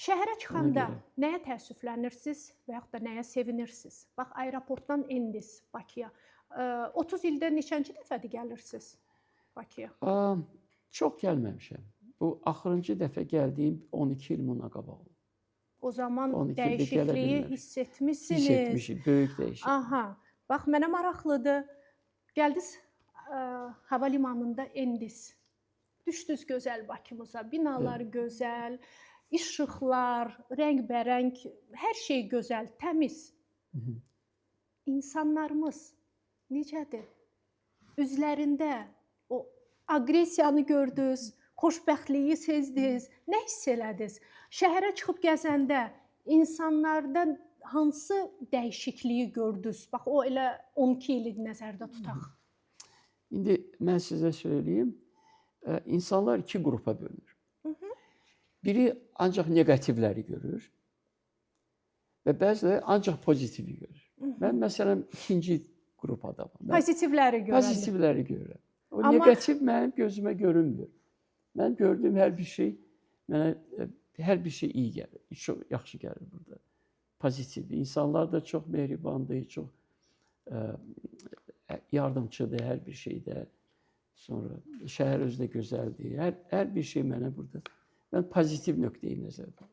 Şəhərə Ona çıxanda görə. nəyə təəssüflənirsiniz və yaxud da nəyə sevinirsiniz? Bax, aeroportdan endiniz Bakıya. 30 ildə neçənci dəfədir gəlirsiniz Bakıya? Çox gəlməmişəm. Bu axırıncı dəfə gəldiyim 12 il bundan qabaq oldu. O zaman 12 ildə gələ dəyişikliyi bilməmişəm. hiss etmisiniz. Hiss etmişik, böyük dəyişiklik. Aha. Bax, mənə maraqlıdır. Gəldiniz hava limanında endiniz. Düşdünüz gözəl Bakımıza. Binalar gözəl, işıqlar, rəngbərəng, hər şey gözəl, təmiz. İnsanlarımız necədir? Üzlərində o aqressiyanı gördünüz, xoşbəxtliyi sezdiniz, nə hiss elədiniz? Şəhərə çıxıb gəzəndə insanlardan hansı dəyişikliyi gördünüz? Bax, o elə 12 ili nəzərdə tutaq. İndi mən sizə söyləyim, insanlar iki qrupa bölünür. Biri ancaq neqativləri görür və bəziləri ancaq pozitivi görür. Mən məsələn ikinci qrup adamam. Pozitivləri görürəm. Pozitivləri görürəm. O Amma neqativ mənim gözümə görünmür. Mən gördüyüm hər bir şey mənə hər bir şey iyi gəlir. Çox yaxşı gəlir burada. Pozitiv. İnsanlar da çox mehribandır, çox yardımçıdır hər bir şeydə. Sonra şəhər özü də gözəldir. Hər bir şey mənə burada. Mən pozitiv nöqteyi nəzərdə.